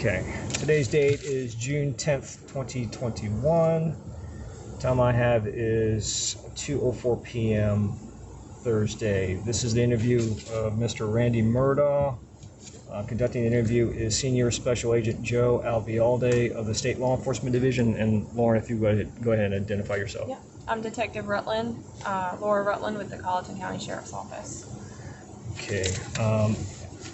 Okay, today's date is June 10th, 2021. Time I have is 2:04 p.m. Thursday. This is the interview of Mr. Randy Murdaugh. Conducting the interview is Senior Special Agent Joe Albialde of the State Law Enforcement Division. And Lauren, if you go ahead and identify yourself. Yeah, I'm Detective Rutland, Laura Rutland with the Colleton County Sheriff's Office. Okay,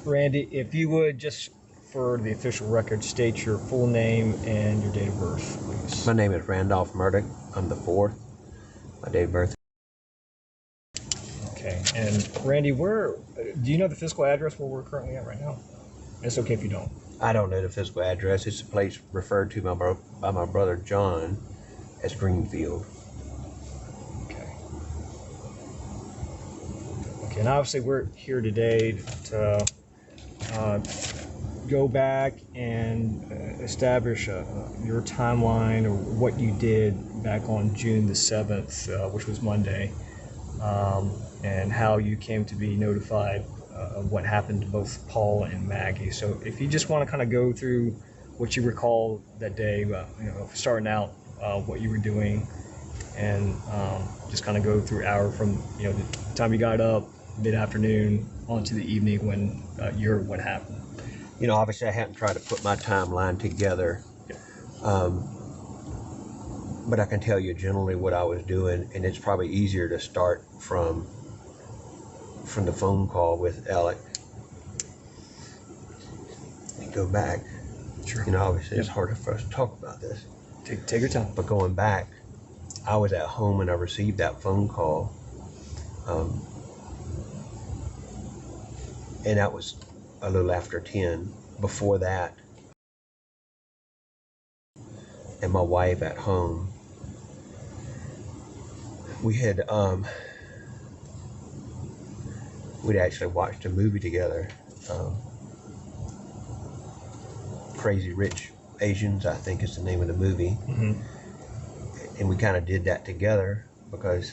Randy, if you would just, for the official record, state your full name and your date of birth, please. My name is Randolph Murdaugh. I'm the 4th. My date of birth. Okay, and Randy, do you know the physical address where we're currently at right now? It's okay if you don't. I don't know the physical address. It's a place referred to by my brother John as Greenfield. Okay. Okay, and obviously we're here today to go back and establish your timeline or what you did back on June the 7th, which was Monday, and how you came to be notified of what happened to both Paul and Maggie. So if you just want to kind of go through what you recall that day, starting out what you were doing, and just kind of go through from the time you got up, mid-afternoon, onto the evening when you heard what happened. Obviously I hadn't tried to put my timeline together, but I can tell you generally what I was doing, and it's probably easier to start from the phone call with Alec and go back. Sure. Obviously it's harder for us to talk about this. Take your time. But going back, I was at home and I received that phone call, and that was a little after 10. Before that, and my wife at home, we'd actually watched a movie together, Crazy Rich Asians, I think is the name of the movie. Mm-hmm. And we kind of did that together because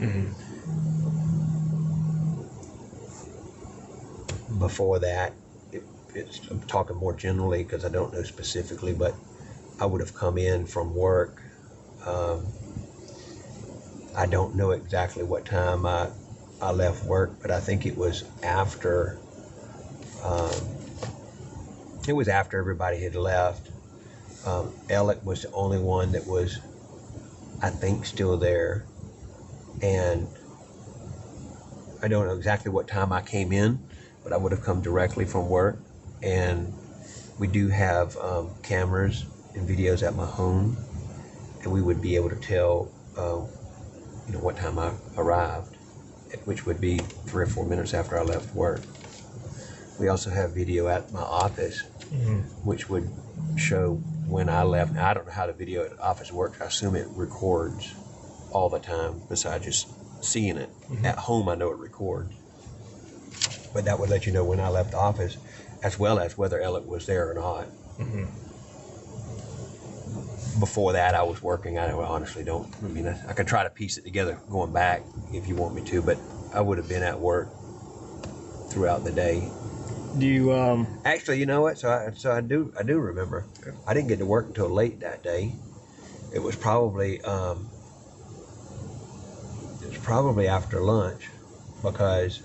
Mm-hmm. before that, I'm talking more generally because I don't know specifically, but I would have come in from work. I don't know exactly what time I left work, but I think it was after everybody had left. Alec was the only one that was, I think, still there, and I don't know exactly what time I came in, but I would have come directly from work. And we do have cameras and videos at my home, and we would be able to tell what time I arrived, which would be 3 or 4 minutes after I left work. We also have video at my office, Mm-hmm. which would show when I left. Now, I don't know how the video at the office works. I assume it records all the time besides just seeing it. Mm-hmm. At home I know it records, but that would let you know when I left the office, as well as whether Alec was there or not. Mm-hmm. Before that I was working. I honestly don't, I could try to piece it together going back if you want me to, but I would have been at work throughout the day. Do you Actually, you know what? So I do remember. Okay. I didn't get to work until late that day. It was probably after lunch, because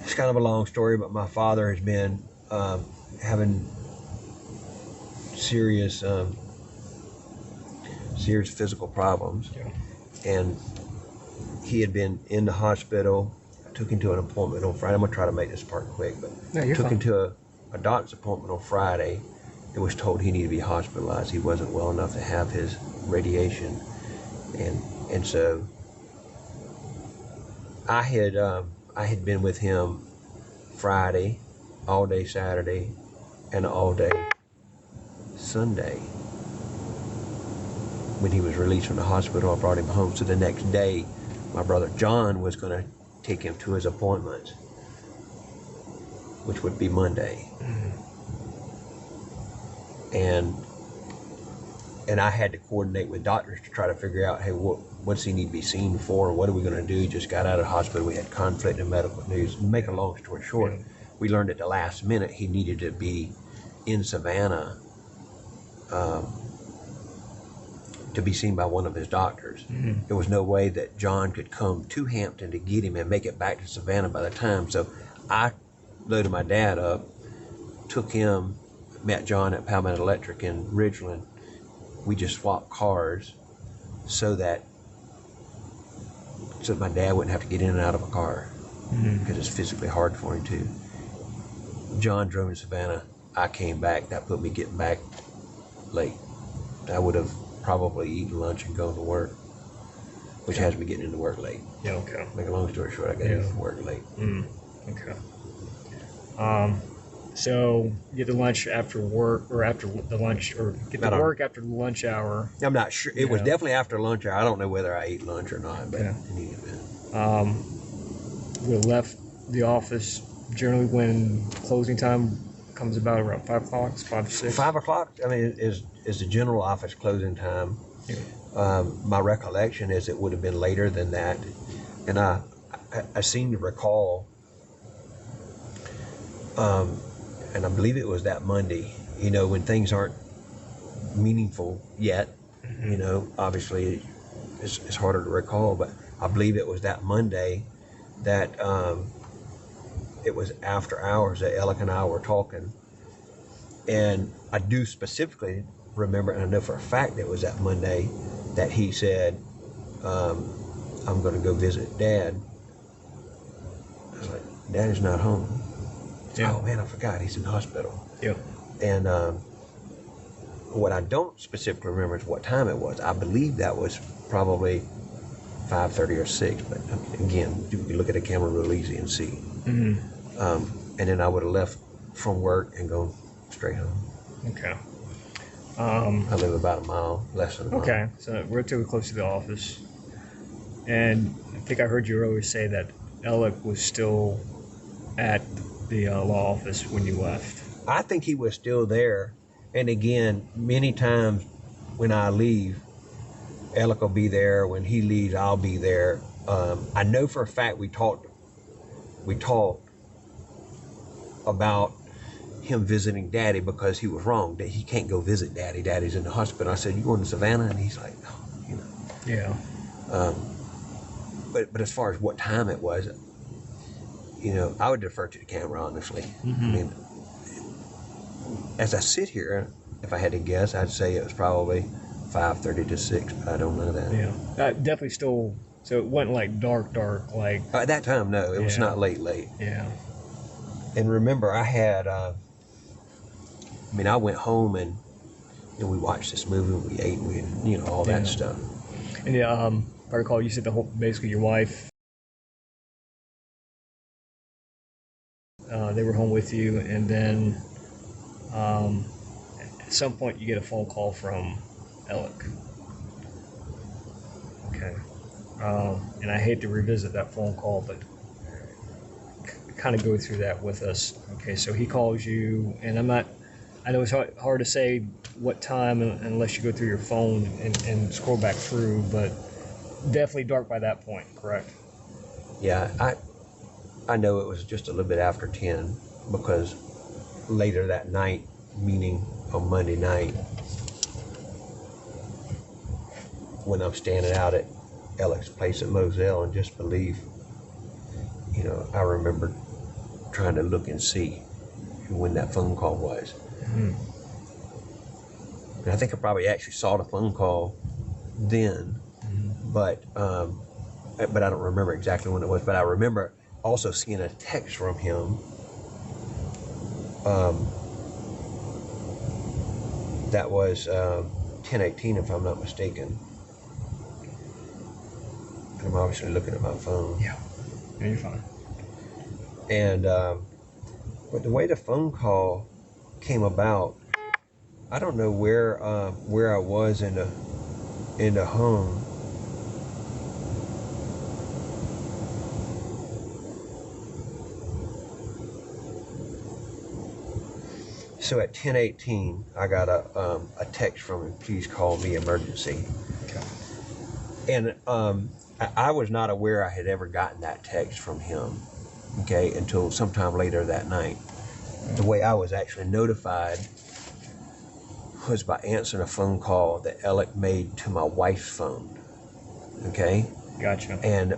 it's kind of a long story, but my father has been having serious physical problems. Yeah. And he had been in the hospital. I took him to an appointment on Friday. I'm gonna try to make this part quick, but took him to a doctor's appointment on Friday. It was told he needed to be hospitalized. He wasn't well enough to have his radiation, and so I had been with him Friday, all day Saturday, and all day Sunday. when he was released from the hospital, I brought him home. So the next day, my brother John was going to take him to his appointments, which would be Monday. And I had to coordinate with doctors to try to figure out, hey, what's he need to be seen for? What are we going to do? He just got out of the hospital. We had conflict in medical news. Make a long story short, we learned at the last minute he needed to be in Savannah to be seen by one of his doctors. There was no way that John could come to Hampton to get him and make it back to Savannah by the time. So I loaded my dad up, took him, met John at Palmetto Electric in Ridgeland. We just swapped cars so that my dad wouldn't have to get in and out of a car because it's physically hard for him to. John drove to Savannah. I came back. That put me getting back late. I would have probably eaten lunch and gone to work, which has me getting into work late. Yeah, okay. Make a long story short, I got into work late. Okay. So get to lunch after work, or after the lunch, or get to work after the lunch hour. I'm not sure. It was definitely after lunch hour. I don't know whether I ate lunch or not, but in any event. We left the office generally when closing time comes about around 5 o'clock, 5 to 6. 5 o'clock, I mean, is the general office closing time. My recollection is it would have been later than that. And I seem to recall, and I believe it was that Monday, you know, when things aren't meaningful yet, you know, obviously it's harder to recall, but I believe it was that Monday that it was after hours that Alec and I were talking. And I do specifically remember, and I know for a fact it was that Monday that he said, I'm going to go visit Dad. I was like, Daddy's not home. Oh man, I forgot, he's in the hospital. And what I don't specifically remember is what time it was. I believe that was probably 5:30 or 6, but again, you can look at the camera real easy and see. And then I would have left from work and gone straight home. Okay. I live about a mile, less than a mile. Okay, so we're too close to the office. And I think I heard you earlier say that Alec was still at the law office when you left. I think he was still there. And again, many times when I leave, Alec will be there. When he leaves, I'll be there. I know for a fact we talked about him visiting Daddy because he was wrong, that he can't go visit Daddy. Daddy's in the hospital. I said, you going to Savannah? And he's like, no, you know. Yeah. But as far as what time it was, you know, I would defer to the camera, honestly. I mean, as I sit here, if I had to guess, I'd say it was probably 5:30 to 6, but I don't know that. Yeah. Definitely still, so it wasn't like dark, like. At that time, no, it was not late. Yeah. And remember, I had, I went home and we watched this movie, and we ate, and we, you know, all that stuff. And if I recall, you said basically your wife, they were home with you, and then at some point you get a phone call from Alec. Okay. And I hate to revisit that phone call, but kind of go through that with us. Okay, so he calls you, and I know it's hard to say what time unless you go through your phone and scroll back through, but definitely dark by that point, correct? Yeah, I know it was just a little bit after 10, because later that night, meaning on Monday night, when I'm standing out at Alec's place at Moselle in disbelief, you know, I remember trying to look and see when that phone call was. And I think I probably actually saw the phone call then, but I don't remember exactly when it was. But I remember also seeing a text from him that was 10:18, if I'm not mistaken. And I'm obviously looking at my phone. Yeah, you're fine. And but the way the phone call came about, I don't know where I was in in the home. So at 10:18, I got a text from him, please call me emergency. Okay. And I was not aware I had ever gotten that text from him, okay, until sometime later that night. The way I was actually notified was by answering a phone call that Alec made to my wife's phone, okay? Gotcha. And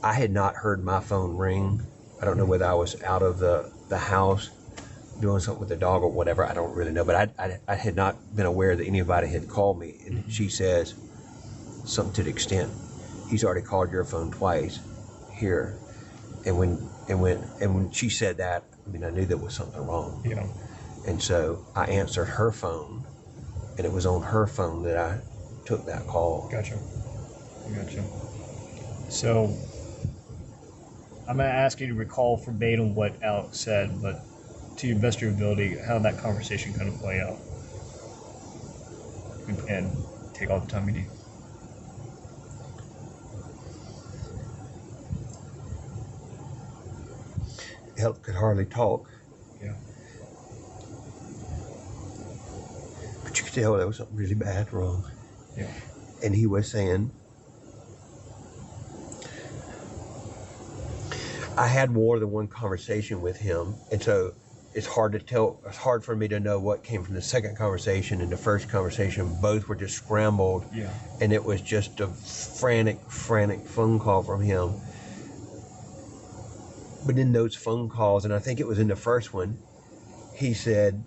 I had not heard my phone ring. I don't know whether I was out of the house doing something with the dog or whatever. I don't really know, but I had not been aware that anybody had called me. And she says something to the extent, he's already called your phone twice here. And when she said that, I mean, I knew there was something wrong. Yeah. And so I answered her phone, and it was on her phone that I took that call. Gotcha. So I'm going to ask you to recall verbatim what Alex said, but to your best of your ability, how did that conversation kind of play out? And take all the time you need. Elk could hardly talk. Yeah. But you could tell there was something really bad wrong. Yeah. And he was saying, I had more than one conversation with him, and so it's hard to tell. It's hard for me to know what came from the second conversation and the first conversation. Both were just scrambled, Yeah. and it was just a frantic phone call from him. But in those phone calls, and I think it was in the first one, he said,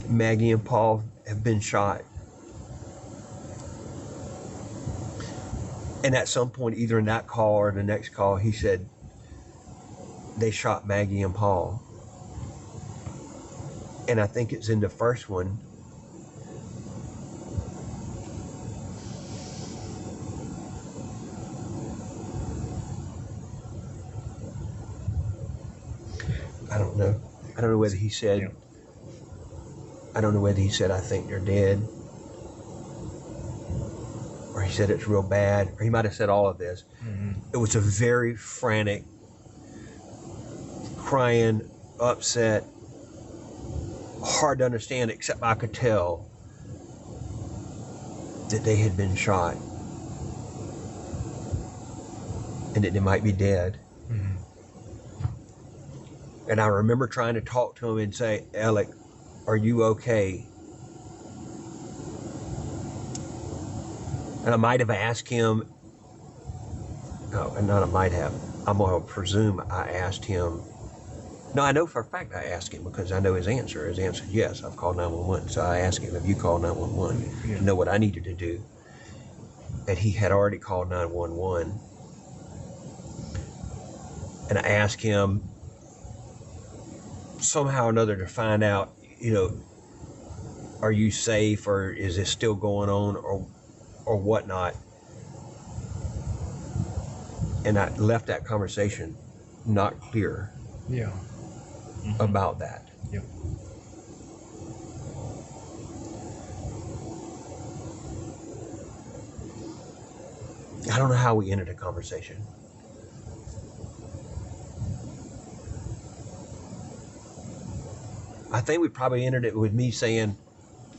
Maggie and Paul have been shot. And at some point, either in that call or the next call, he said, they shot Maggie and Paul. And I think it's in the first one. I don't know. I don't know whether he said, Yeah. I don't know whether he said, I think they're dead. Or he said it's real bad. Or he might have said all of this. Mm-hmm. It was a very frantic, crying, upset, hard to understand, except I could tell that they had been shot and that they might be dead. Mm-hmm. And I remember trying to talk to him and say, Alec, are you okay? And I might have asked him, no, not I might have, I'm going to presume I asked him. No, I know for a fact I asked him because I know his answer. His answer is yes, I've called 911. So I asked him, have you called 911 Yeah. to know what I needed to do? And he had already called 911. And I asked him somehow or another to find out, you know, are you safe or is this still going on or whatnot? And I left that conversation not clear. Yeah. Mm-hmm. About that. Yep. I don't know how we ended a conversation. I think we probably ended it with me saying,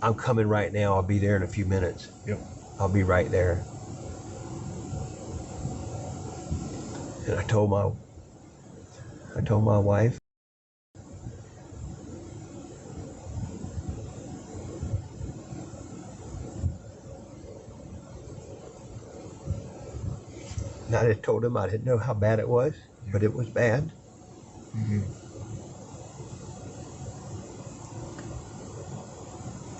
I'm coming right now. I'll be there in a few minutes. Yep. I'll be right there. And I told my wife. And I just told him I didn't know how bad it was, but it was bad. Mm-hmm.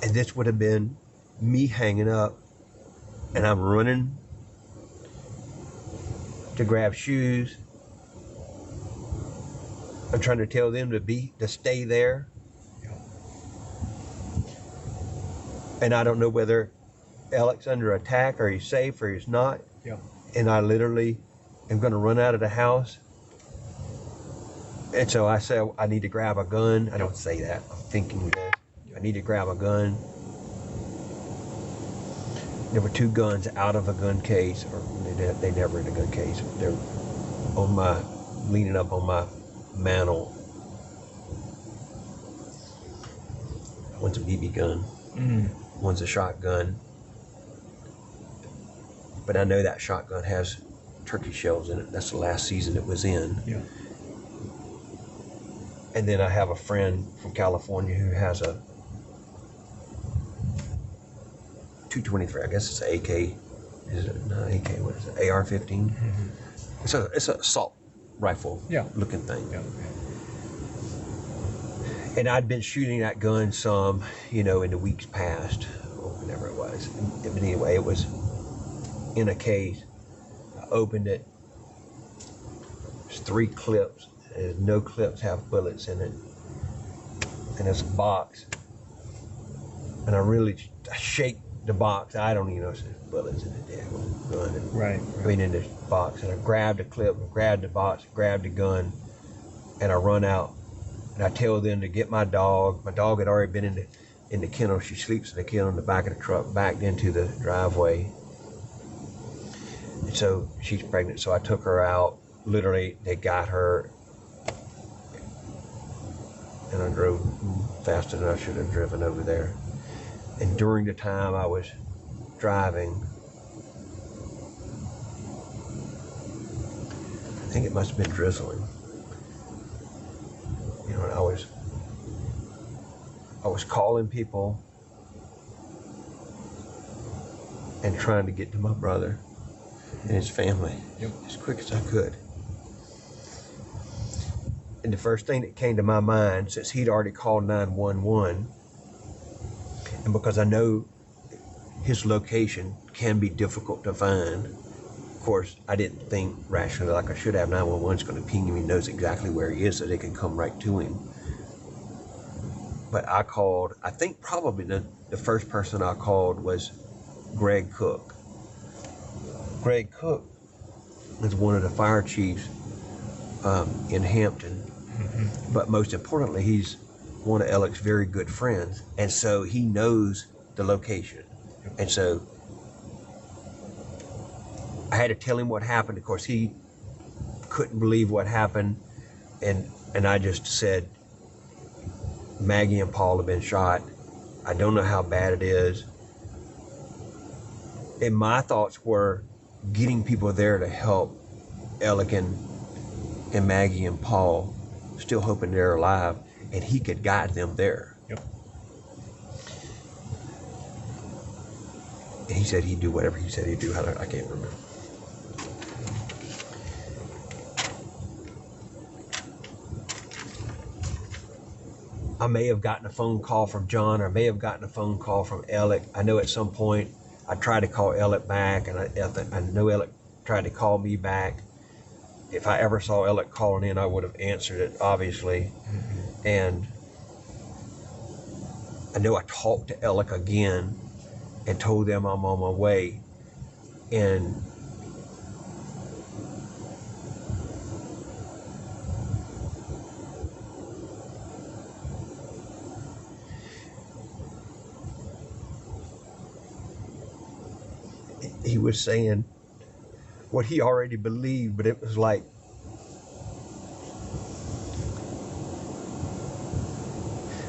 And this would have been me hanging up, and I'm running to grab shoes. I'm trying to tell them to stay there. Yeah. And I don't know whether Alec's under attack or he's safe or he's not. Yeah. And I literally am going to run out of the house. And so I say, I need to grab a gun. I don't say that. I'm thinking that I need to grab a gun. there were 2 guns out of a gun case, or they never in a gun case. They're leaning up on my mantle. One's a BB gun, one's a shotgun. But I know that shotgun has turkey shells in it. That's the last season it was in. Yeah. And then I have a friend from California who has a 223. I guess it's an AK. Is it not AK? What is it? AR-15. It's an assault rifle looking thing. Yeah. And I'd been shooting that gun some, in the weeks past, or whenever it was. But anyway, it was in a case. I opened it. There's 3 clips. And no clips have bullets in it. And it's a box. And I shake the box. I don't even know if there's bullets in the damn gun. Right. I mean, in the box. And I grabbed the clip, grabbed the box, grabbed the gun, and I run out. And I tell them to get my dog. My dog had already been in the kennel. She sleeps in the kennel in the back of the truck, backed into the driveway. And so she's pregnant. So I took her out. Literally, they got her. And I drove faster than I should have driven over there. And during the time I was driving, I think it must have been drizzling. And I was calling people and trying to get to my brother and his family as quick as I could. And the first thing that came to my mind, since he'd already called 911, and because I know his location can be difficult to find, of course, I didn't think rationally like I should have. 911's going to ping him. He knows exactly where he is so they can come right to him. But I called, I think probably the first person I called was Greg Cook. Greg Cook is one of the fire chiefs in Hampton. But most importantly, he's one of Alec's very good friends. And so he knows the location. And so I had to tell him what happened. Of course, he couldn't believe what happened. And I just said, Maggie and Paul have been shot. I don't know how bad it is. And my thoughts were getting people there to help Alec and Maggie and Paul, still hoping they're alive, and he could guide them there. Yep. And he said he'd do whatever he said he'd do. I can't remember. I may have gotten a phone call from John, or I may have gotten a phone call from Alec. I know at some point I tried to call Alec back, and I know Alec tried to call me back. If I ever saw Alec calling in, I would have answered it, obviously. And I know I talked to Alec again and told them I'm on my way. And he was saying what he already believed, but it was like,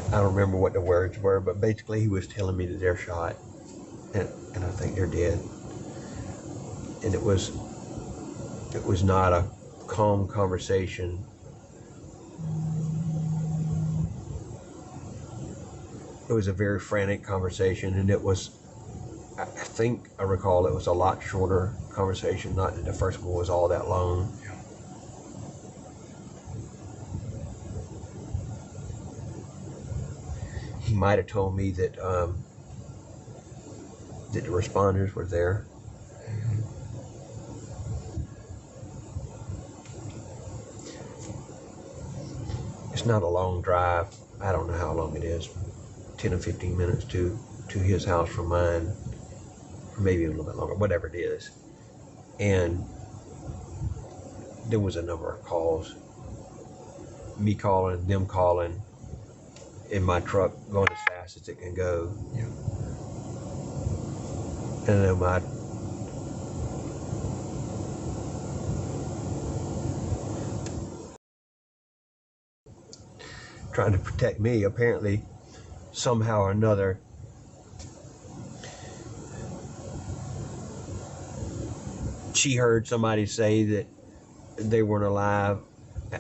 I don't remember what the words were, but basically he was telling me that they're shot, and I think they're dead. And it was not a calm conversation. It was a very frantic conversation, and it was, I think I recall it was a lot shorter conversation, not that the first one was all that long. Yeah. He might have told me that that the responders were there. It's not a long drive. I don't know how long it is, 10 or 15 minutes to his house from mine, or maybe a little bit longer, whatever it is. And there was a number of calls, me calling, them calling, in my truck going as fast as it can go. Yeah. And then my trying to protect me, apparently, somehow or another, she heard somebody say that they weren't alive.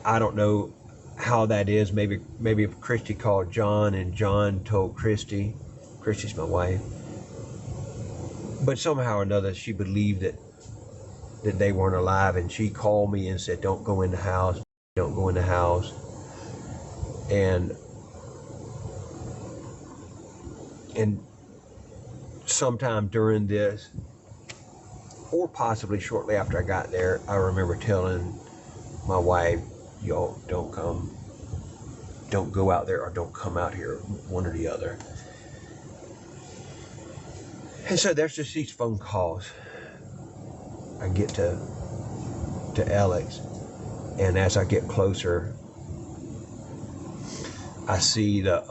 I don't know how that is. Maybe if Christy called John and John told Christy. Christy's my wife. But somehow or another, she believed that they weren't alive, and she called me and said, "Don't go in the house. Don't go in the house." And sometime during this, or possibly shortly after I got there, I remember telling my wife, "Y'all don't go out there, or don't come out here, one or the other." And so there's just these phone calls. I get to Alex, and as I get closer, I see the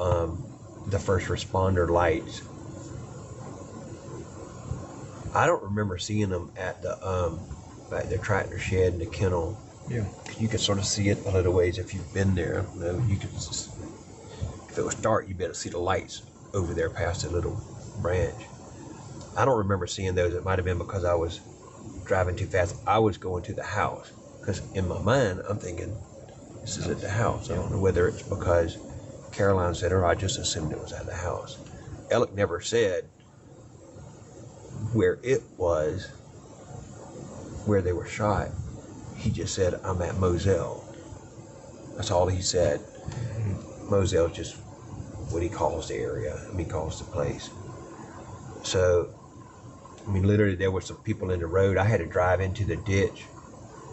first responder lights. I don't remember seeing them at the tractor shed and the kennel. Yeah. You can sort of see it a little ways if you've been there. You know, you could, if it was dark, you'd be able to see the lights over there past the little branch. I don't remember seeing those. It might have been because I was driving too fast. I was going to the house, because in my mind, I'm thinking, this is at the house. I don't know whether it's because Caroline said, or I just assumed it was at the house. Alec never said where it was, where they were shot. He just said, "I'm at Moselle." That's all he said. Moselle is just what he calls the area. He calls the place. So, literally there were some people in the road. I had to drive into the ditch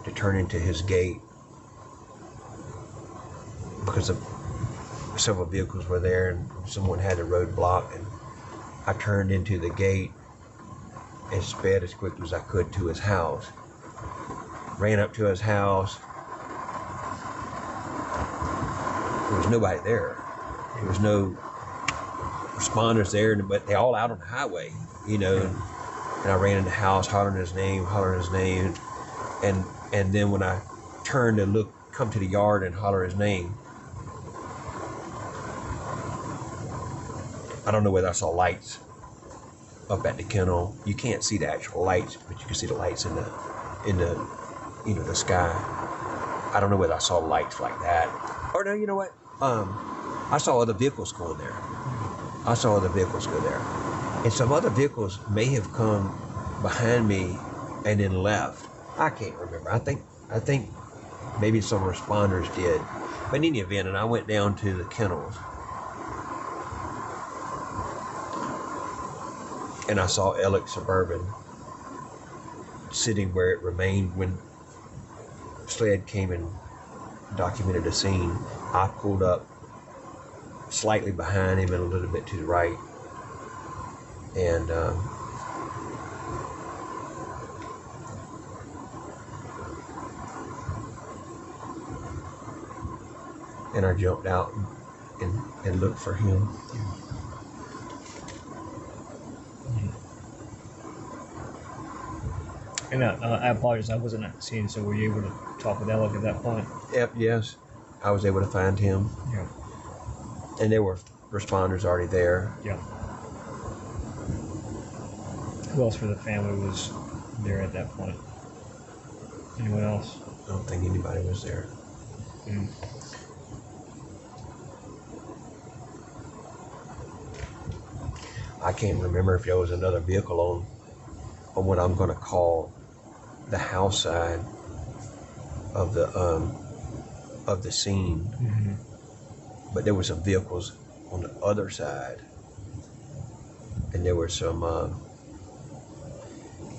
to turn into his gate because several vehicles were there and someone had the road blocked, and I turned into the gate and sped as quickly as I could to his house. Ran up to his house. There was nobody there. There was no responders there, but they all out on the highway, And I ran in the house, hollering his name, and then when I turned to come to the yard and holler his name, I don't know whether I saw lights up at the kennel. You can't see the actual lights, but you can see the lights in the the sky. I don't know whether I saw lights like that. Or no, you know what? I saw other vehicles going there. I saw other vehicles go there. And some other vehicles may have come behind me and then left. I can't remember. I think maybe some responders did. But in any event, and I went down to the kennels, and I saw Alex Suburban sitting where it remained when SLED came and documented the scene. I pulled up slightly behind him and a little bit to the right, and I jumped out and looked for him. And I apologize, I wasn't at the scene, so were you able to talk with Alec at that point? Yep, yes. I was able to find him. Yeah. And there were responders already there. Yeah. Who else for the family was there at that point? Anyone else? I don't think anybody was there. Mm. I can't remember if there was another vehicle on what I'm going to call the house side of the scene. Mm-hmm. But there were some vehicles on the other side, and there were some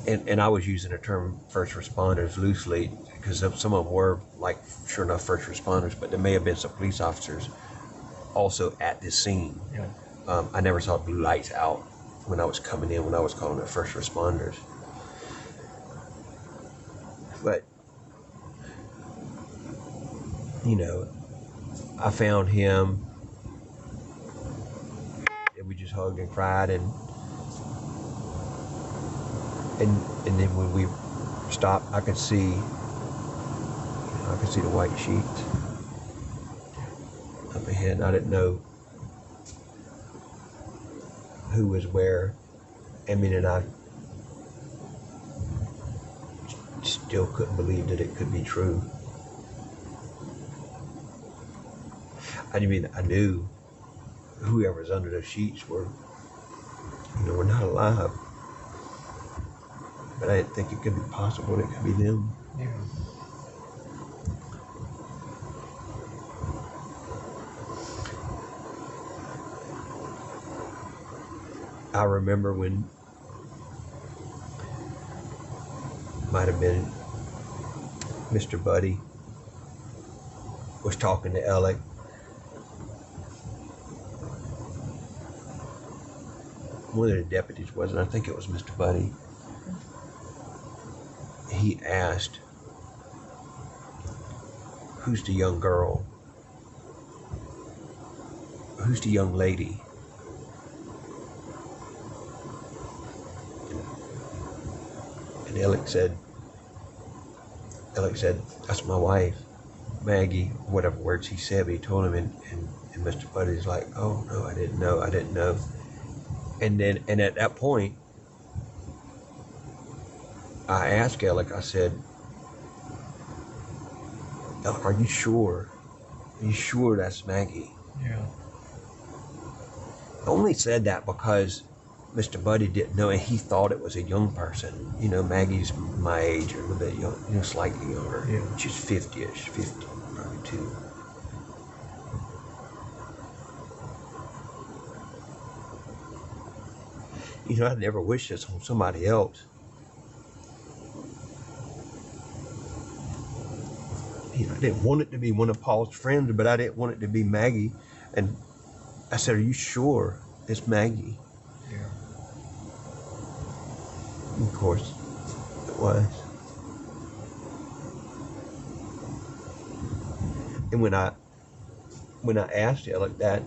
and I was using the term first responders loosely because some of them were, like, sure enough, first responders, but there may have been some police officers also at this scene. Yeah. I never saw blue lights out when I was coming in, when I was calling it first responders. But, I found him, and we just hugged and cried, and and then when we stopped, I could see the white sheets up ahead. I didn't know who was where. I mean, and I still couldn't believe that it could be true. I mean, I knew whoever's under those sheets were not alive. But I didn't think it could be possible that it could be them. Yeah. I remember when might have been Mr. Buddy was talking to Alec. One of the deputies was, and I think it was Mr. Buddy. He asked, "Who's the young girl? Who's the young lady?" And Alec said, "That's my wife, Maggie," whatever words he said, but he told him, and Mr. Buddy's like, "Oh no, I didn't know. And at that point, I asked Alec, I said, "Alec, are you sure? Are you sure that's Maggie?" Yeah. I only said that because Mr. Buddy didn't know, and he thought it was a young person. Maggie's my age, or a little bit young, slightly younger. Yeah. She's 50-ish, 50, probably 2. I never wished this on somebody else. I didn't want it to be one of Paul's friends, but I didn't want it to be Maggie. And I said, "Are you sure it's Maggie?" Yeah. And of course, it was. And when I asked Alec that,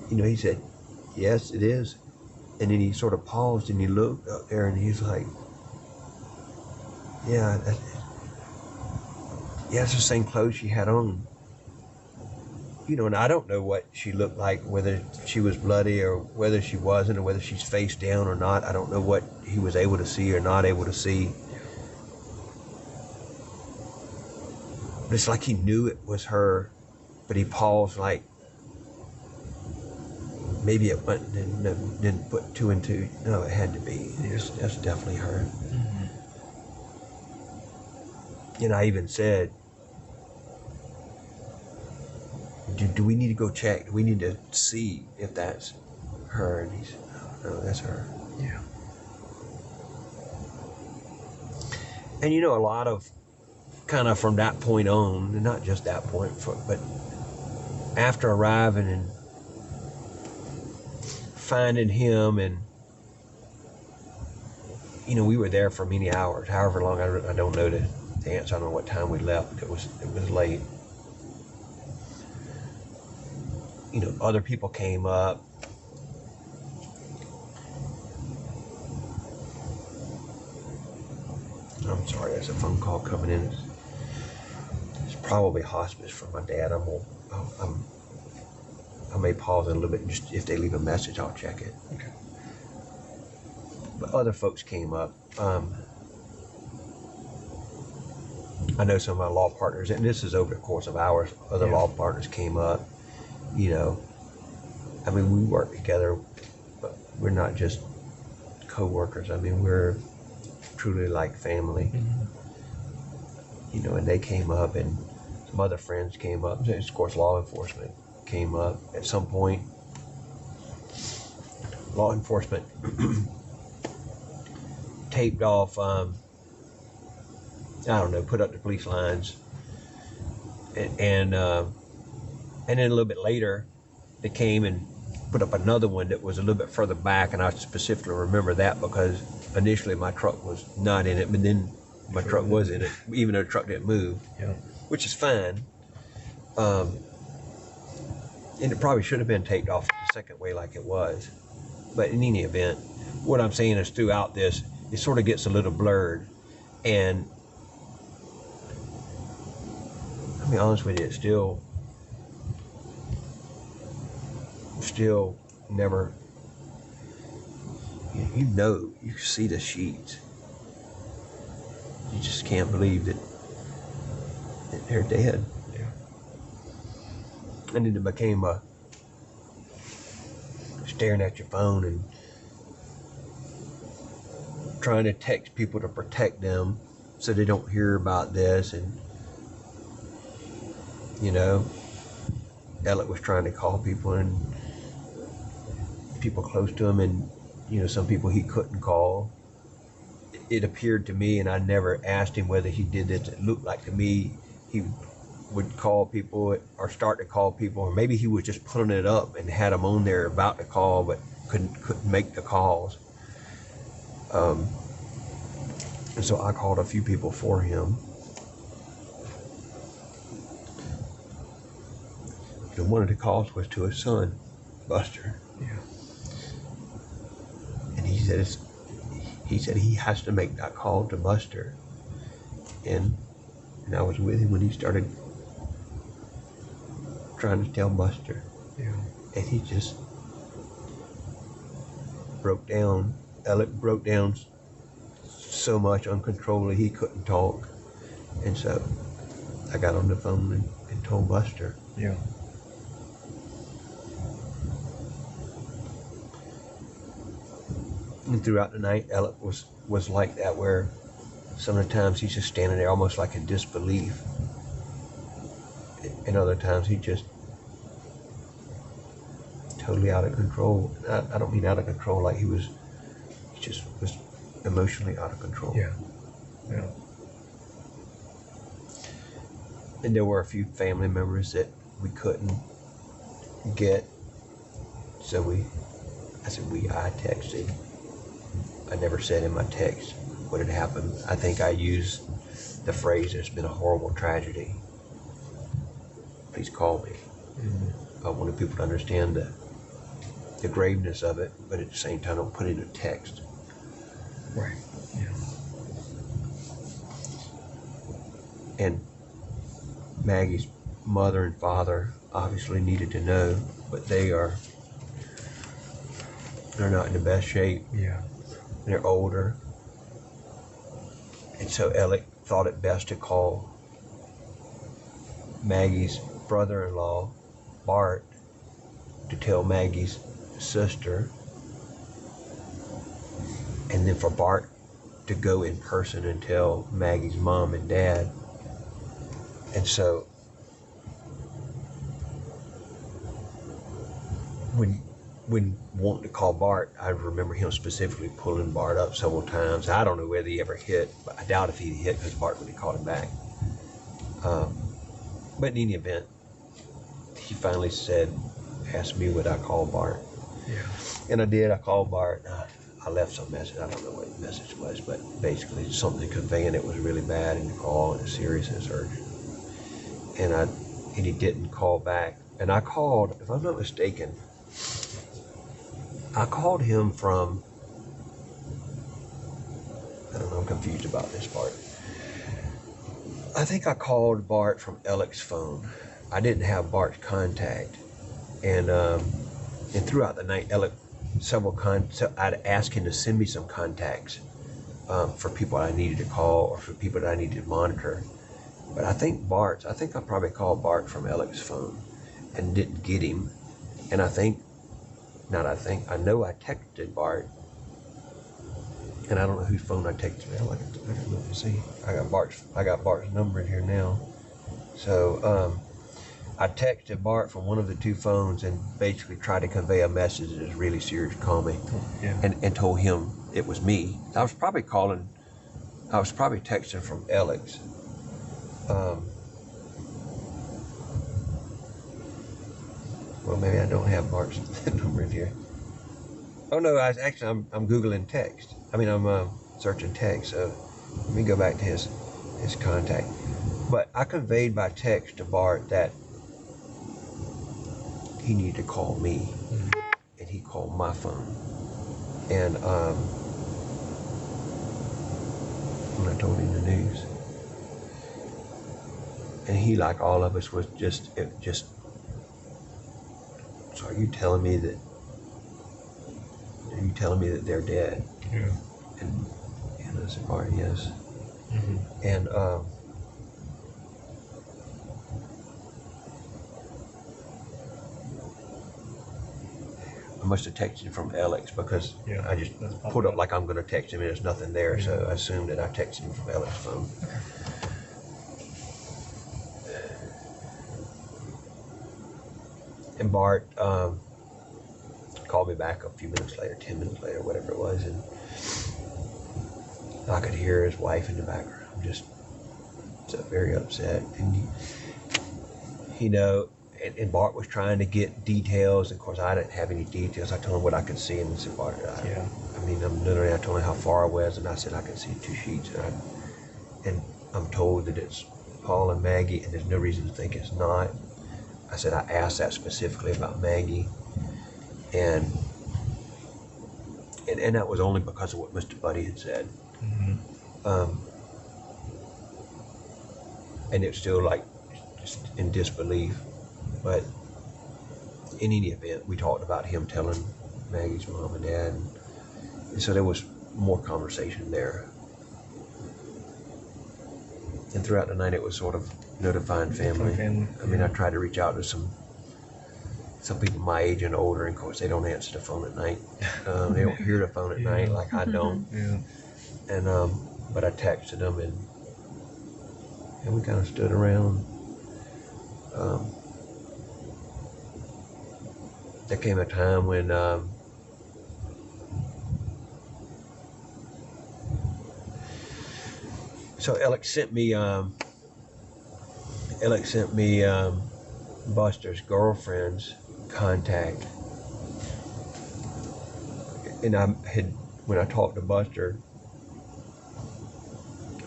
he said, "Yes, it is." And then he sort of paused and he looked up there and he's like, "Yeah, it's the same clothes she had on." And I don't know what she looked like, whether she was bloody or whether she wasn't, or whether she's face down or not. I don't know what he was able to see or not able to see. But it's like he knew it was her, but he paused, like maybe it went and didn't put 2 and 2. No, it had to be. That's definitely her. Mm-hmm. And I even said, do we need to go check? Do we need to see if that's her? And he said, no, that's her. Yeah. And a lot of kind of from that point on, and not just that point, but after arriving and finding him, and we were there for many hours, however long. I don't know the answer. I don't know what time we left. It was late. Other people came up. I'm sorry, there's a phone call coming in. It's probably hospice for my dad. I may pause it a little bit, and just if they leave a message, I'll check it. Okay. But other folks came up. I know some of my law partners, and this is over the course of hours. Other law partners came up. I mean, we work together, but we're not just co-workers. I mean, we're truly like family. Mm-hmm. And they came up, and some other friends came up. Of course, law enforcement came up at some point. Law enforcement taped off, I don't know, put up the police lines, and then a little bit later, they came and put up another one that was a little bit further back, and I specifically remember that because initially my truck was not in it, but then my truck was in it, even though the truck didn't move, which is fine. And it probably should have been taped off the second way like it was. But in any event, what I'm saying is throughout this, it sort of gets a little blurred. And I'll be honest with you, it's still never, you see the sheets. You just can't believe that they're dead. Yeah. And then it became a staring at your phone and trying to text people to protect them so they don't hear about this. And Elliot was trying to call people and people close to him, and some people he couldn't call. It appeared to me, and I never asked him whether he did this, it looked like to me he would call people or start to call people, or maybe he was just putting it up and had them on there about to call but couldn't make the calls. And so I called a few people for him. One of the calls was to his son, Buster. Yeah. And he said he has to make that call to Buster. And I was with him when he started trying to tell Buster. Yeah. And he just broke down. Alec broke down so much uncontrollably he couldn't talk. And so I got on the phone and told Buster. Yeah. And throughout the night, Alec was like that, where some of the times he's just standing there almost like in disbelief. And other times he just totally out of control. I don't mean out of control like he just was emotionally out of control. Yeah. Yeah. And there were a few family members that we couldn't get. So I texted. I never said in my text what had happened. I think I used the phrase, "It's been a horrible tragedy. Please call me." Mm-hmm. I wanted people to understand the graveness of it, but at the same time, don't put it in a text. Right. Yeah. And Maggie's mother and father obviously needed to know, but they're not in the best shape. Yeah. They're older. And so Alec thought it best to call Maggie's brother-in-law, Bart, to tell Maggie's sister, and then for Bart to go in person and tell Maggie's mom and dad. And so when wanting to call Bart, I remember him specifically pulling Bart up several times. I don't know whether he ever hit, but I doubt if he hit because Bart would have called him back. But in any event, he finally asked me would I call Bart. Yeah. And I did. I called Bart. I left some message. I don't know what the message was, but basically something conveying it was really bad in the call and it's serious and it's urgent. And he didn't call back. And I called, if I'm not mistaken, I called him from, I don't know, I'm confused about this part. I think I called Bart from Alec's phone. I didn't have Bart's contact. And throughout the night, Alec, so I'd ask him to send me some contacts for people I needed to call or for people that I needed to monitor. But I think I probably called Bart from Alec's phone and didn't get him. And I know I texted Bart. And I don't know whose phone I texted. I can look and see. I got Bart's number in here now. So I texted Bart from one of the two phones and basically tried to convey a message that is really serious, call me. Yeah. And told him it was me. I was probably texting from Alex. Well, maybe I don't have Bart's number in here. Oh no, I'm Googling text. I'm searching text. So let me go back to his contact. But I conveyed by text to Bart that he needed to call me, and he called my phone. And when I told him the news, and he, like all of us, was just, so are you telling me that they're dead? Yeah. And I said, "All right, yes." Mm-hmm. And I must have texted him from Alex, because Yeah, I just that's put up probably- like I'm going to text him, and there's nothing there, Yeah. so I assumed that I texted him from Alex's phone. And Bart called me back a few minutes later, 10 minutes later, whatever it was, and I could hear his wife in the background, just so very upset. And and Bart was trying to get details. Of course, I didn't have any details. I told him what I could see, and he said, "Bart, Yeah. I told him how far I was, and I said I could see 2 sheets, and I'm told that it's Paul and Maggie, and there's no reason to think it's not." I said I asked that specifically about Maggie, and that was only because of what Mr. Buddy had said. Mm-hmm. And it's still like just in disbelief. But in any event, we talked about him telling Maggie's mom and dad, and so there was more conversation there. And throughout the night, it was sort of notifying family. I mean, I tried to reach out to some people my age and older, and of course, they don't answer the phone at night. They don't hear the phone at night like I don't. Yeah. And but I texted them, and we kind of stood around. There came a time when so Alex sent me Buster's girlfriend's contact, and when I talked to Buster,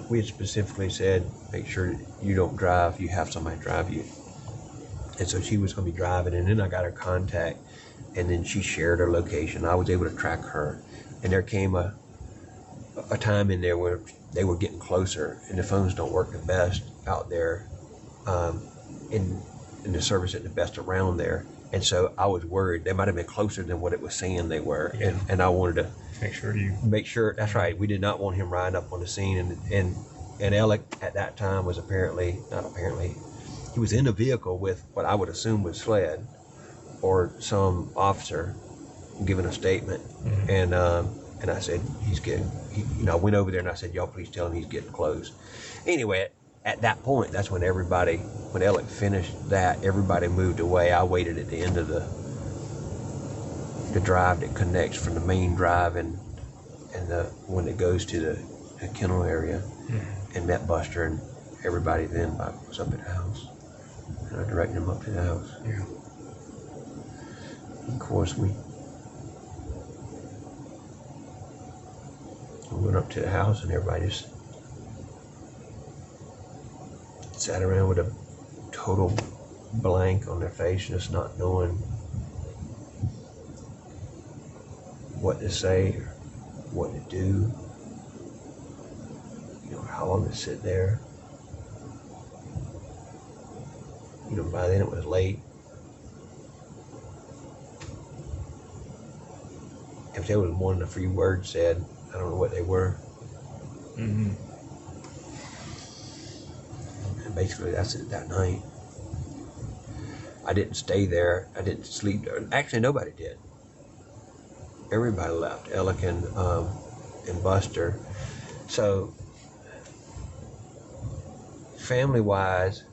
we had specifically said, make sure you don't drive, you have somebody drive you. And so she was going to be driving, and then I got her contact, and then she shared her location. I was able to track her, and there came a time in there where they were getting closer, and the phones don't work the best out there, in the service at the best around there. And so I was worried they might have been closer than what it was saying they were, and I wanted to make sure. That's right. We did not want him riding up on the scene, and Alec at that time was he was in a vehicle with what I would assume was SLED or some officer giving a statement. Mm-hmm. And I said, I went over there and I said, y'all please tell him he's getting close. Anyway, at that point, that's when when Alec finished that, everybody moved away. I waited at the end of the drive that connects from the main drive and when it goes to the kennel area, and met Buster, and everybody then was up at the house. And I directed him up to the house. Yeah. Of course, we went up to the house, and everybody just sat around with a total blank on their face, just not knowing what to say or what to do. How long to sit there. By then it was late. If there was more than a few words said, I don't know what they were. Mm-hmm. And basically that's it that night. I didn't stay there. I didn't sleep there. Actually, nobody did. Everybody left. Alec and Buster. So, family-wise,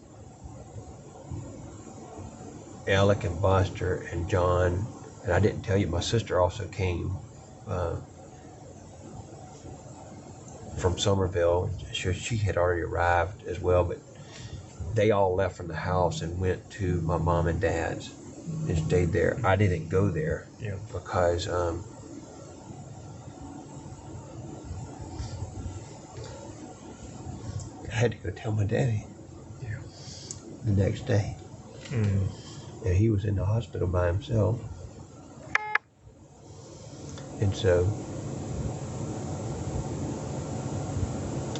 Alec and Buster and John, and I didn't tell you, my sister also came from Somerville. She had already arrived as well, but they all left from the house and went to my mom and dad's and stayed there. I didn't go there because I had to go tell my daddy the next day. And he was in the hospital by himself. And so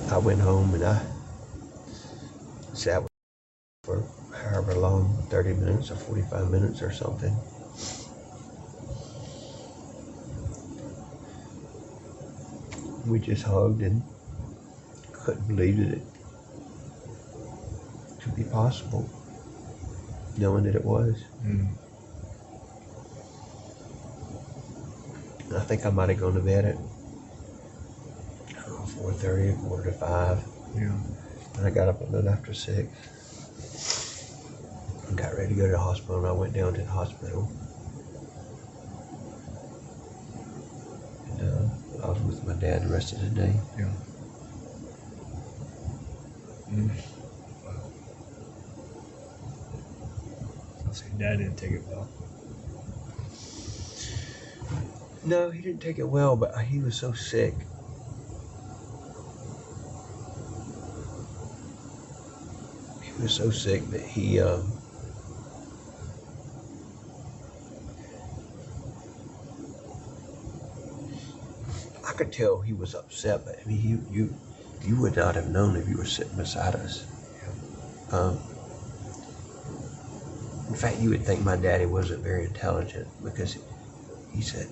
I went home and I sat with for however long, 30 minutes or 45 minutes or something. We just hugged and couldn't believe that it could be possible, knowing that it was. Mm. And I think I might have gone to bed at 4:30, 4:45. Yeah. And I got up a little after 6 and got ready to go to the hospital, and I went down to the hospital. And I was with my dad the rest of the day. Yeah. Mm. Wow. I'll say Dad didn't take it well. No, he didn't take it well, but he was so sick. He was so sick that he I could tell he was upset, but I mean, you would not have known if you were sitting beside us. In fact, you would think my daddy wasn't very intelligent, because he said,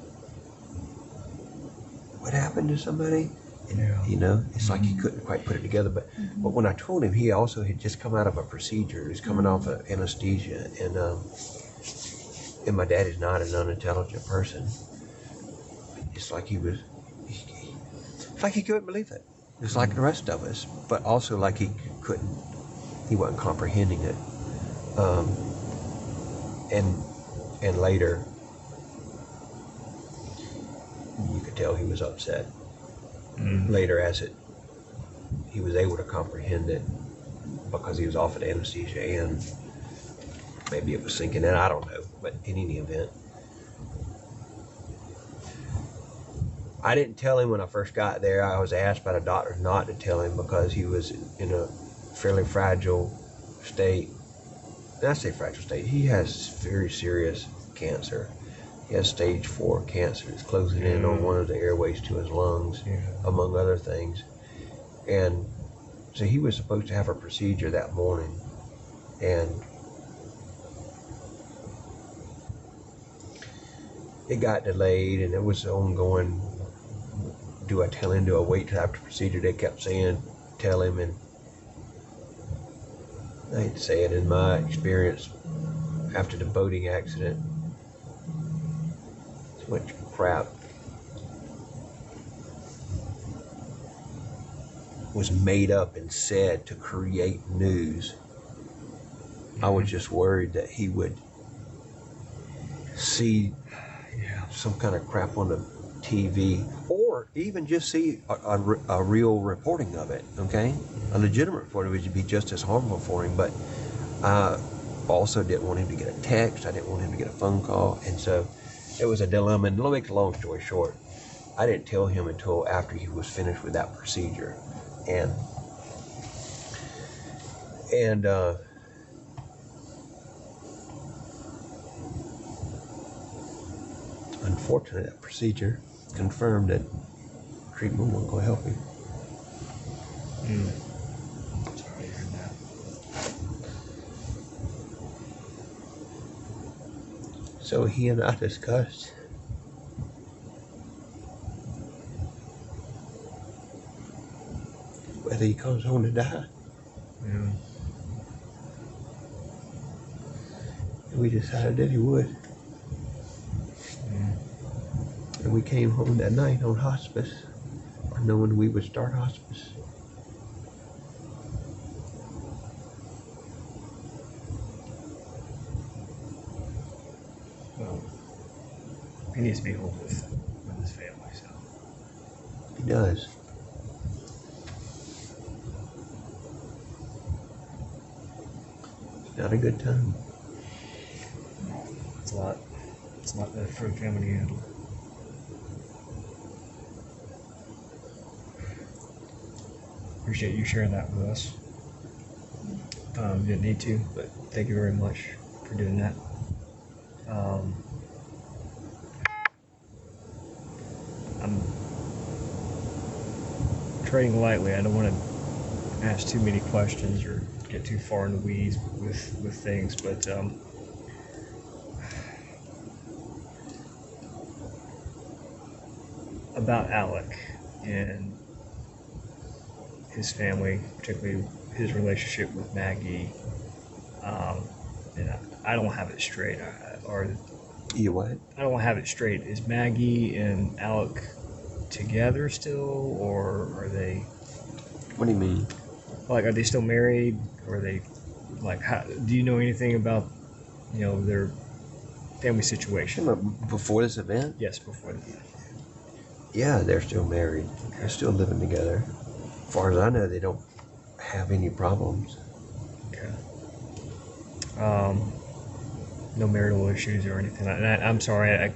"What happened to somebody?" And, Yeah. you know, it's like he couldn't quite put it together. But when I told him, he also had just come out of a procedure. He was coming off of anesthesia, and my daddy's not an unintelligent person. It's like it's like he couldn't believe it. It's like the rest of us, but also like he wasn't comprehending it. And later, you could tell he was upset. Later, he was able to comprehend it because he was off of anesthesia, and maybe it was sinking in, I don't know. But in any event, I didn't tell him when I first got there. I was asked by the doctor not to tell him because he was in a fairly fragile state. And I say fragile state, he has very serious cancer. He has stage 4 cancer. It's closing in on one of the airways to his lungs, among other things. And so he was supposed to have a procedure that morning. And it got delayed, and it was ongoing. Do I tell him? Do I wait till after the procedure? They kept saying, tell him. And I hate to say it, in my experience, after the boating accident, so much crap was made up and said to create news. I was just worried that he would see some kind of crap on the TV, or even just see a real reporting of it, okay? A legitimate reporting would be just as harmful for him, but I also didn't want him to get a text. I didn't want him to get a phone call, and so it was a dilemma. And to make a long story short, I didn't tell him until after he was finished with that procedure. And unfortunately, that procedure confirmed that treatment wasn't going to help him. Sorry to hear that. So he and I discussed whether he comes home to die. Yeah. And we decided that he would. And we came home that night on hospice, or knowing we would start hospice. Well, he needs to be home with his family, so. He does. It's not a good time. It's a lot. It's not bad for a family to handle. Appreciate you sharing that with us. You didn't need to, but thank you very much for doing that. treading lightly. I don't want to ask too many questions or get too far in the weeds with things, but about Alec and his family, particularly his relationship with Maggie. And I don't have it straight. You what? I don't have it straight. Is Maggie and Alec together still, or are they? What do you mean? Like, are they still married? Or are they, like, how, do you know anything about, their family situation? Before this event? Yes, before that. Yeah, they're still married. They're still living together. As far as I know, they don't have any problems. Okay. No marital issues or anything. I'm sorry, I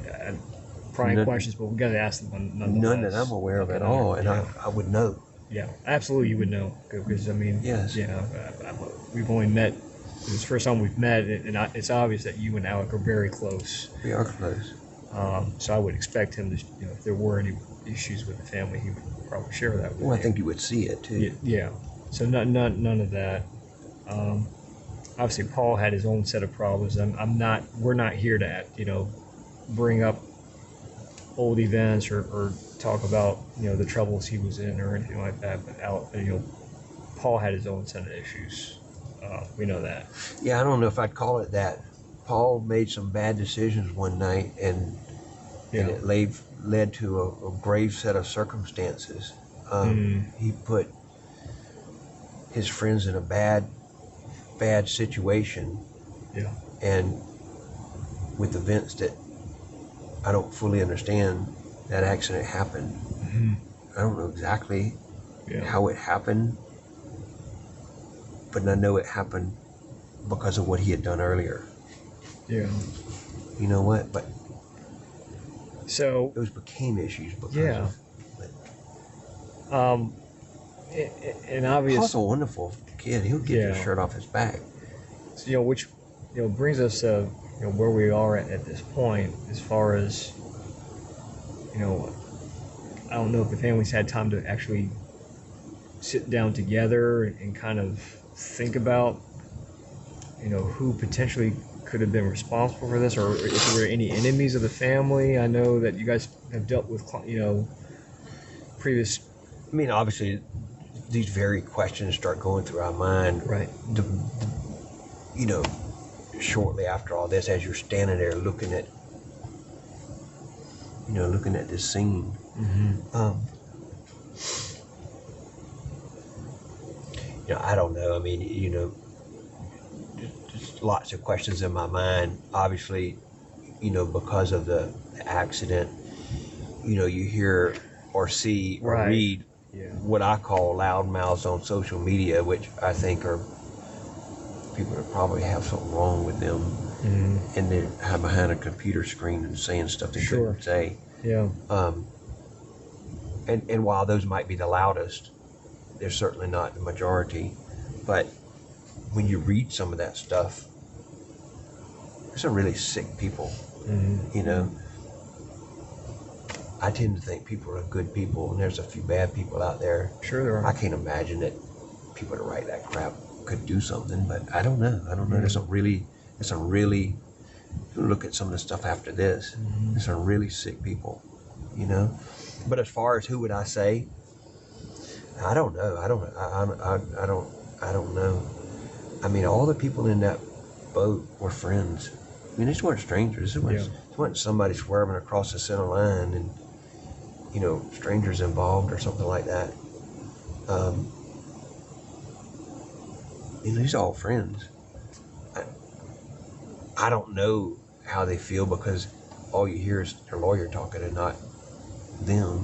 prying questions, but we got to ask them nonetheless. None that I'm aware of at all, and yeah. I would know. Yeah, absolutely, you would know, because I mean, yes, we've only met. It's the first time we've met, and it's obvious that you and Alec are very close. We are close. So I would expect him to, if there were any issues with the family, he would probably share that with you. Well, I think you would see it too. Yeah. So none of that. Obviously, Paul had his own set of problems. We're not here to, bring up old events or talk about, the troubles he was in or anything like that. But Paul had his own set of issues. We know that. Yeah, I don't know if I'd call it that. Paul made some bad decisions one night, and it led to a grave set of circumstances. He put his friends in a bad situation. Yeah. And with events that I don't fully understand, that accident happened. Mm-hmm. I don't know exactly how it happened, but I know it happened because of what he had done earlier. Yeah. You know what? But so those became issues because and obviously Paul's a wonderful kid. He'll get his shirt off his back. So, which brings us to where we are at this point, as far as I don't know if the family's had time to actually sit down together and kind of think about who potentially could have been responsible for this, or if there were any enemies of the family. I know that you guys have dealt with previous. I mean, obviously, these very questions start going through our mind. Right. Shortly after all this, as you're standing there looking at this scene. Mm-hmm. I don't know. I mean, just lots of questions in my mind. Obviously, because of the accident, you hear or see or read what I call loudmouths on social media, which I think are people that probably have something wrong with them, and they hide behind a computer screen and saying stuff they shouldn't say. Yeah. And while those might be the loudest, they're certainly not the majority. But when you read some of that stuff, there's some really sick people. I tend to think people are good people, and there's a few bad people out there. Sure there are. I can't imagine that people that write that crap could do something, but I don't know. There's some really look at some of the stuff after this. There's some really sick people, But as far as who would I say, I don't know. I don't know. I mean, all the people in that boat were friends. I mean, these weren't strangers. This wasn't somebody swerving across the center line and strangers involved or something like that. These are all friends. I don't know how they feel because all you hear is their lawyer talking and not them.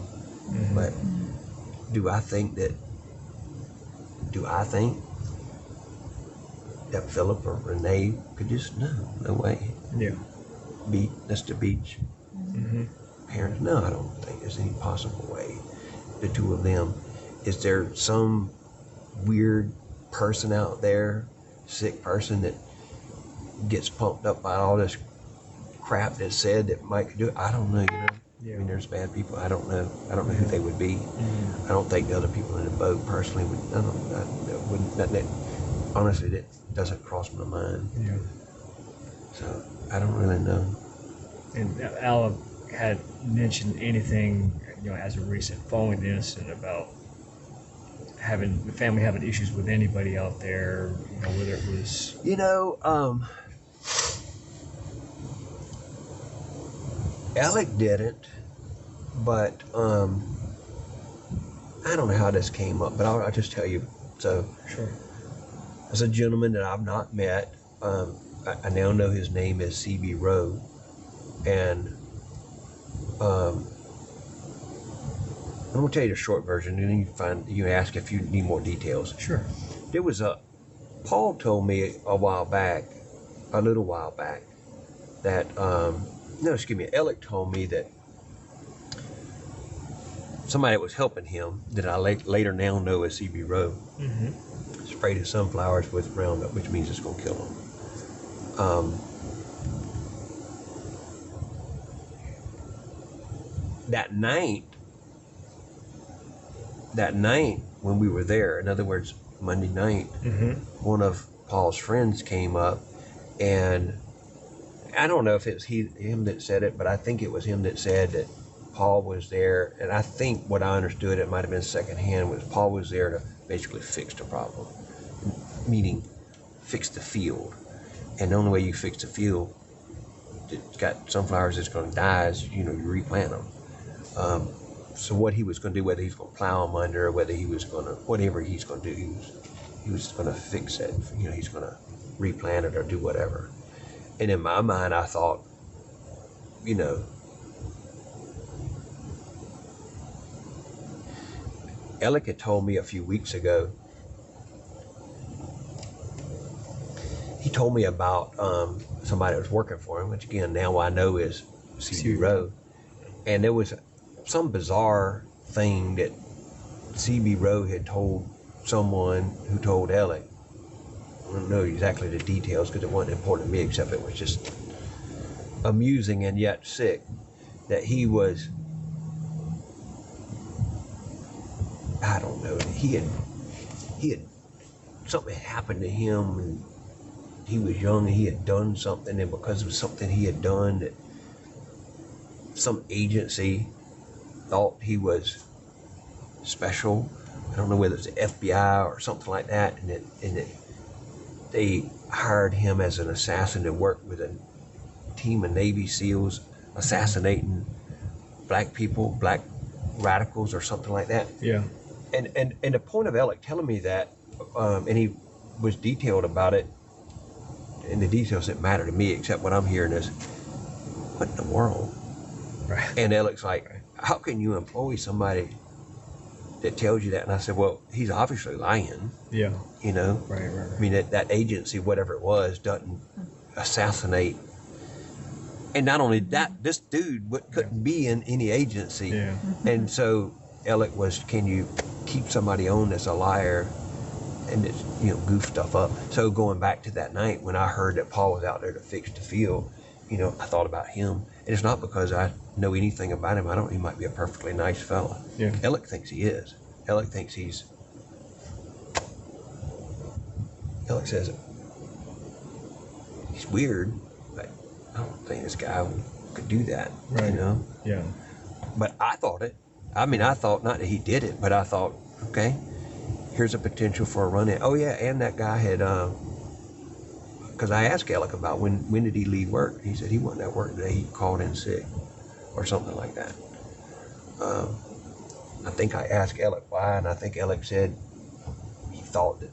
Mm-hmm. But do I think that Philip or Renee could just, no way. Yeah. That's the beach. Mm-hmm. Parents, no, I don't think there's any possible way. The two of them. Is there some weird person out there, sick person that gets pumped up by all this crap that's said that Mike could do it? I don't know, Yeah. I mean, there's bad people. I don't know who they would be. Mhm. I don't think the other people in the boat personally would. Honestly, that doesn't cross my mind. Yeah. So I don't really know. And Al had mentioned anything, as a recent phone incident about having the family having issues with anybody out there, whether it was. Alec didn't, but I don't know how this came up, but I'll just tell you. So, Sure. there's a gentleman that I've not met. I now know his name is C.B. Rowe, and I'm gonna tell you the short version, and then you can ask if you need more details. Sure. There was Paul told me a little while back, that Alec told me that somebody that was helping him, that I later now know as C.B. Rowe, Mm-hmm. sprayed his sunflowers with Roundup, which means it's going to kill them. That night when we were there, in other words, Monday night, Mm-hmm. one of Paul's friends came up, and I don't know if it's him that said it, but I think it was him that said that Paul was there, and I think what I understood, it might have been secondhand, was Paul was there to basically fix the problem, meaning fix the field. And the only way you fix the field that's got sunflowers that's going to die is, you replant them. So what he was going to do, whether he's going to plow them under, or whether he was going to, whatever he's going to do, he was going to fix it. He's going to replant it or do whatever. And in my mind, I thought, Alec had told me a few weeks ago, he told me about somebody that was working for him, which again, now I know is C.B. Rowe. And there was some bizarre thing that C.B. Rowe had told someone who told Alec. I don't know exactly the details because it wasn't important to me, except it was just amusing and yet sick, that he was, I don't know, he had something had happened to him when he was young, and he had done something, and because of something he had done, that some agency thought he was special. I don't know whether it's the FBI or something like that, and that they hired him as an assassin to work with a team of Navy SEALs assassinating black people, black radicals or something like that. Yeah. And the point of Alec telling me that, and he was detailed about it, and the details didn't matter to me, except what I'm hearing is, what in the world? Right. And Alec's like, how can you employ somebody that tells you that? And I said, well, he's obviously lying. Yeah. Right. I mean, that agency, whatever it was, doesn't assassinate. And not only that, this dude couldn't be in any agency. Yeah. And so Alec was, can you keep somebody on that's a liar and it's, goof stuff up? So going back to that night when I heard that Paul was out there to fix the field, I thought about him. And it's not because I know anything about him. He might be a perfectly nice fella. Yeah. Alec thinks he is. Alec thinks Alec says he's weird, but I don't think this guy could do that. Right. Yeah. But I thought it. I thought not that he did it, but I thought, okay, here's a potential for a run-in. Oh yeah, and that guy had, because I asked Alec about when did he leave work. He said he wasn't at work today. He called in sick or something like that. I think I asked Alec why, and I think Alec said he thought that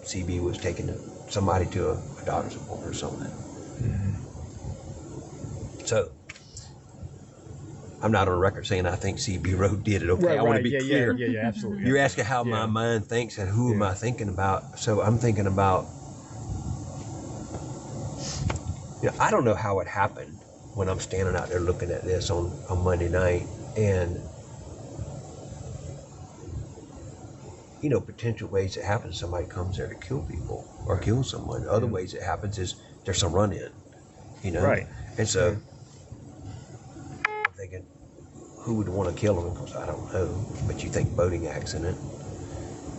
CB was taking somebody to a doctor's appointment or something. Mm-hmm. So I'm not on record saying I think CB Rowe did it. Okay, Right. I want to be clear. Yeah. Absolutely. You're asking how my mind thinks and who am I thinking about. So I'm thinking about, I don't know how it happened when I'm standing out there looking at this on Monday night, and potential ways it happens, somebody comes there to kill people or kill someone. Other ways it happens is there's some run-in, Right. And so thinking, who would want to kill him? Of course, I don't know. But you think boating accident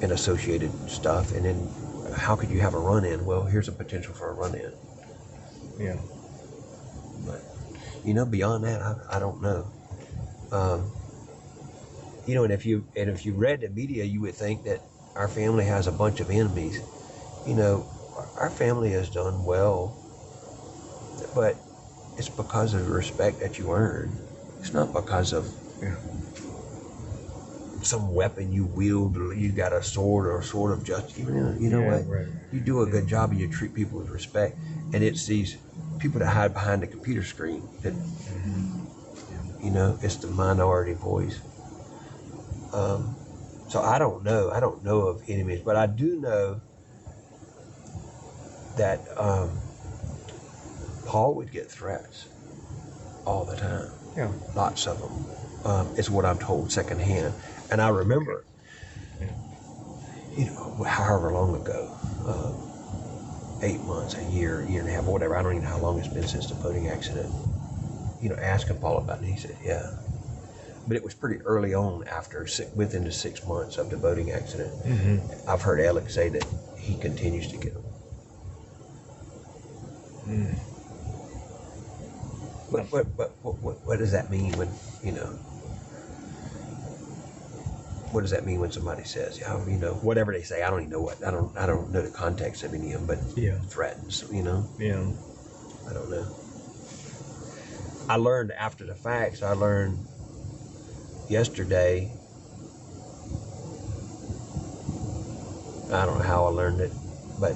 and associated stuff, and then how could you have a run-in? Well, here's a potential for a run-in. Yeah. But, you know, beyond that, I don't know. You know, and if you read the media, you would think that our family has a bunch of enemies. You know, our family has done well, but it's because of the respect that you earn. It's not because of some weapon you wield, or you got a sword or a sword of justice. You know what? Right. You do a good job and you treat people with respect. And it's these people that hide behind the computer screen that, you know, it's the minority voice. So I don't know. I don't know of enemies, but I do know that Paul would get threats all the time. Yeah. Lots of them. It's what I'm told secondhand. And I remember, you know, however long ago, 8 months, a year and a half, whatever. I don't even know how long it's been since the boating accident. You know, asking Paul about it, and he said, yeah. But it was pretty early on within the 6 months of the boating accident. Mm-hmm. I've heard Alex say that he continues to get them. Mm. But what does that mean when, you know, what does that mean when somebody says, you know, whatever they say, I don't even know what, I don't know the context of any of them, but threatens, you know? Yeah. I don't know. I learned after the facts, I learned yesterday, I don't know how I learned it, but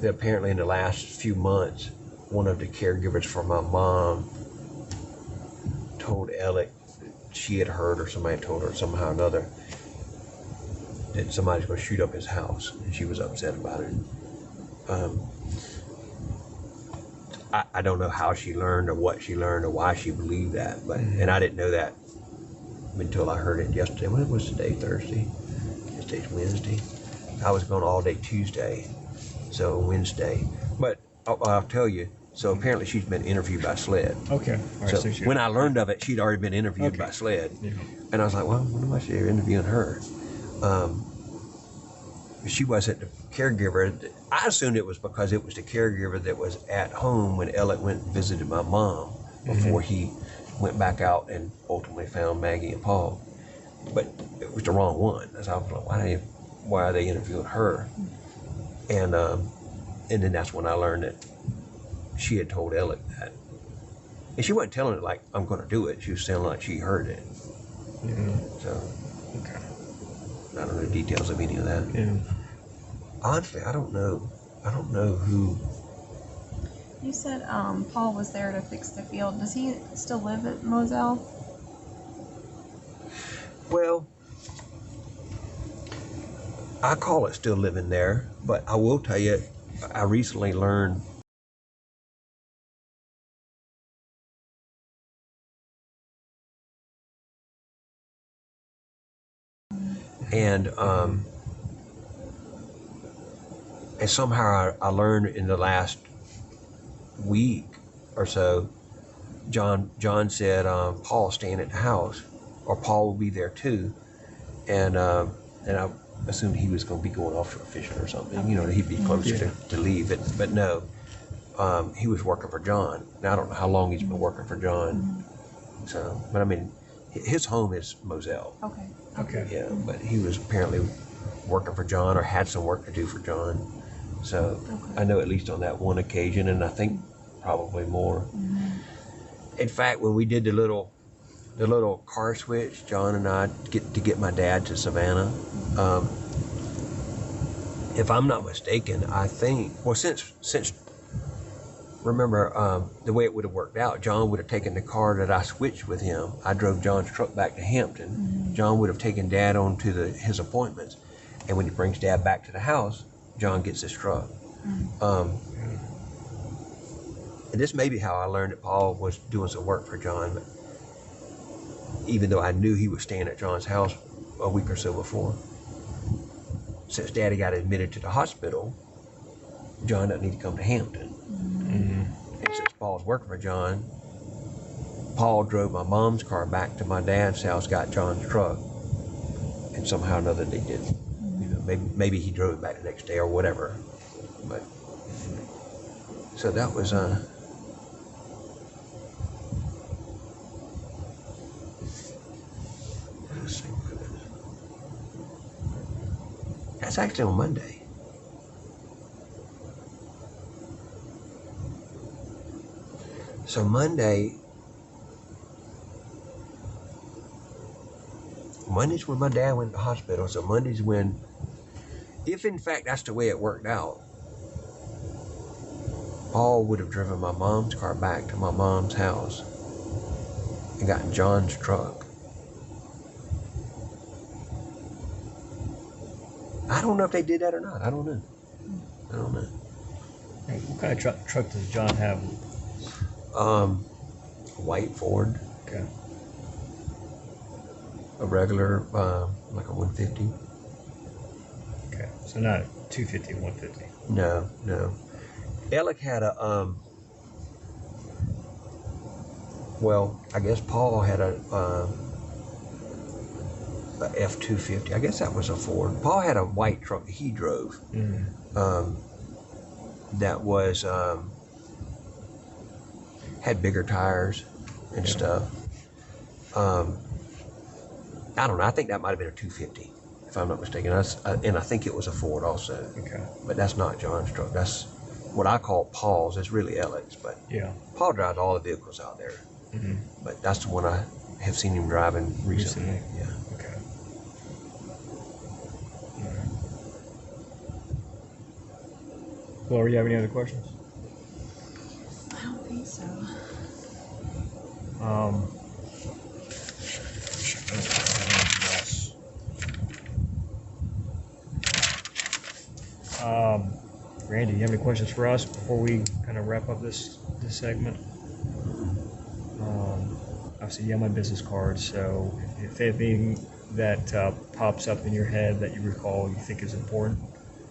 apparently in the last few months, one of the caregivers for my mom told Alec she had heard, or somebody had told her somehow or another, that somebody's going to shoot up his house, and she was upset about it. I don't know how she learned or what she learned or why she believed that, but and I didn't know that until I heard it yesterday. When was today? Thursday? Today's Wednesday. I was gone all day Tuesday, so Wednesday. But I'll tell you, so apparently she's been interviewed by SLED. Okay. All right, so when I learned of it, she'd already been interviewed by SLED. Yeah. And I was like, well, when am I interviewing her? She wasn't the caregiver. I assumed it was because it was the caregiver that was at home when Ellett went and visited my mom before he went back out and ultimately found Maggie and Paul. But it was the wrong one. So I was like, why are they interviewing her? And then that's when I learned that she had told Ellett that. And she wasn't telling it like, I'm going to do it. She was saying like she heard it. Yeah. So, okay. I don't know the details of any of that. Yeah. Honestly, I don't know. I don't know who. You said Paul was there to fix the field. Does he still live at Moselle? Well, I call it still living there, but I will tell you, I recently learned and somehow I learned in the last week or so, John said Paul's staying at the house, or Paul will be there too, and I assumed he was going to be going offshore fishing or something. You know, he'd be closer to leave it, but no, he was working for John. Now I don't know how long he's been working for John. So, but I mean, his home is Moselle. Okay. Yeah, but he was apparently working for John or had some work to do for John. So I know at least on that one occasion, and I think probably more. In fact, when we did the little car switch, John and I get my dad to Savannah. If I'm not mistaken, I think since remember the way it would have worked out, John would have taken the car that I switched with him. I drove John's truck back to Hampton. John would have taken Dad on to his appointments, and when he brings Dad back to the house, John gets his truck. And this may be how I learned that Paul was doing some work for John, even though I knew he was staying at John's house a week or so before. Since Daddy got admitted to the hospital, John doesn't need to come to Hampton. And since Paul was working for John, Paul drove my mom's car back to my dad's house, got John's truck, and somehow or another they did. You know, maybe he drove it back the next day or whatever. But so that was let's see, that's actually on Monday. So Monday's when my dad went to the hospital. So Monday's when, if in fact that's the way it worked out, Paul would have driven my mom's car back to my mom's house and gotten John's truck. I don't know if they did that or not. I don't know. Hey, what kind of truck does John have? White Ford, Okay. a regular, like a 150. Okay. So not 250, 150. No. Alec had a, well, I guess Paul had a F-250. I guess that was a Ford. Paul had a white truck that he drove. That was, had bigger tires and stuff. I don't know. I think that might have been a 250, if I'm not mistaken. And I think it was a Ford also. Okay. But that's not John's truck. That's what I call Paul's. It's really Alec's, but Yeah. Paul drives all the vehicles out there. But that's the one I have seen him driving recently. Yeah. Okay. All right. Laura, you have any other questions? I don't think so. Randy, you have any questions for us before we kind of wrap up this segment? Obviously, you have my business card, so if anything that pops up in your head that you recall you think is important,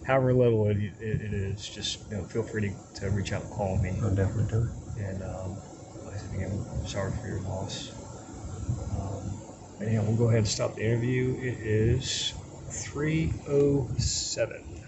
however little it is, just feel free to reach out and call me. I'll definitely do it. And like I said again, I'm sorry for your loss. Anyhow, we'll go ahead and stop the interview. It is 3:07.